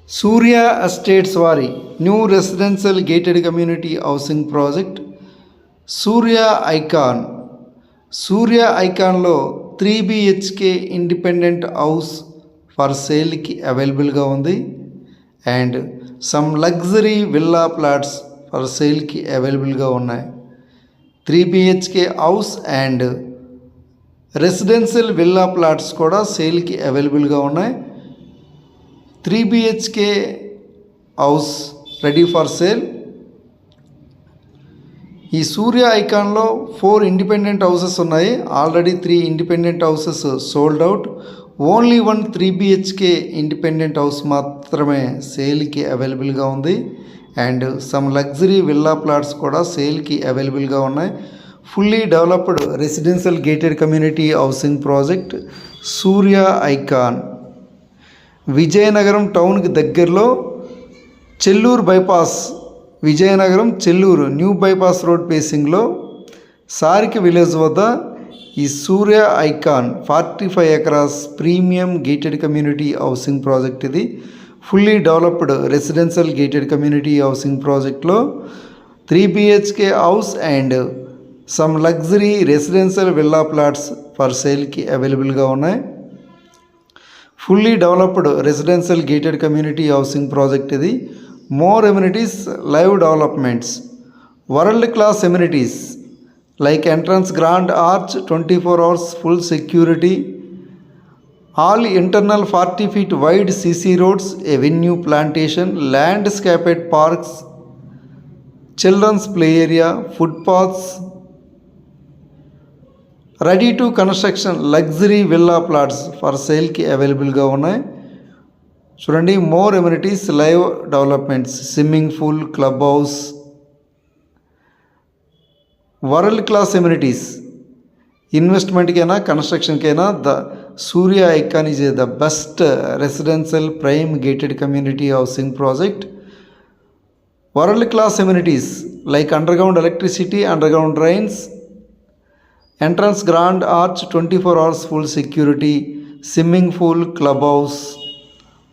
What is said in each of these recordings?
సూర్య estates వారి new residential gated community housing project Surya ఐకాన్లో 3 BHK independent house for సేల్కి అవైలబుల్గా ఉంది. And some luxury villa plots for సేల్కి అవైలబుల్గా ఉన్నాయి. 3 BHK house and residential villa plots కూడా సేల్కి అవైలబుల్గా ఉన్నాయి. 3 BHK house ready for sale. ఈ సూర్య ఐకాన్లో 4 ఇండిపెండెంట్ హౌసెస్ ఉన్నాయి. Already 3 independent houses sold out. Only 1 3 BHK independent house మాత్రమే సేల్కి అవైలబుల్గా ఉంది. And some luxury villa plots కూడా సేల్కి అవైలబుల్గా ఉన్నాయి. Fully developed residential gated community housing project Surya icon Vizianagaram టౌన్కి దగ్గరలో Chelluru bypass, Vizianagaram Chelluru new bypass road పేసింగ్లో సారికి విలేజ్ వద్ద ఈ Surya icon 45 acres premium gated community housing project. ఇది fully developed residential gated community housing ప్రాజెక్ట్లో 3 BHK house and some luxury residential villa plots for సేల్కి అవైలబుల్గా ఉన్నాయి. Fully developed residential gated community housing project ఇది. More amenities, live developments, world class amenities like entrance grand arch, 24 hours full security, all internal 40 feet wide CC roads, a venue plantation, landscaped parks, children's play area, footpaths, ready to construction luxury villa plots for సేల్కి అవైలబుల్గా ఉన్నాయి. చూడండి, more amenities, live developments, swimming pool, club house, world class amenities. ఇన్వెస్ట్మెంట్కైనా కన్స్ట్రక్షన్కైనా Surya icon is the best residential prime gated community housing project. World class amenities like underground electricity, underground drains, entrance grand arch, 24 hours full security, swimming pool, club house.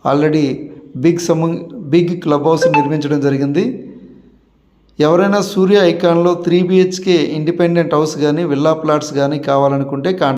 Already big club house నిర్మించడం జరిగింది. ఎవరైనా సూర్య ఐకాన్లో 3 BHK independent house కానీ villa plots కానీ కావాలనుకుంటే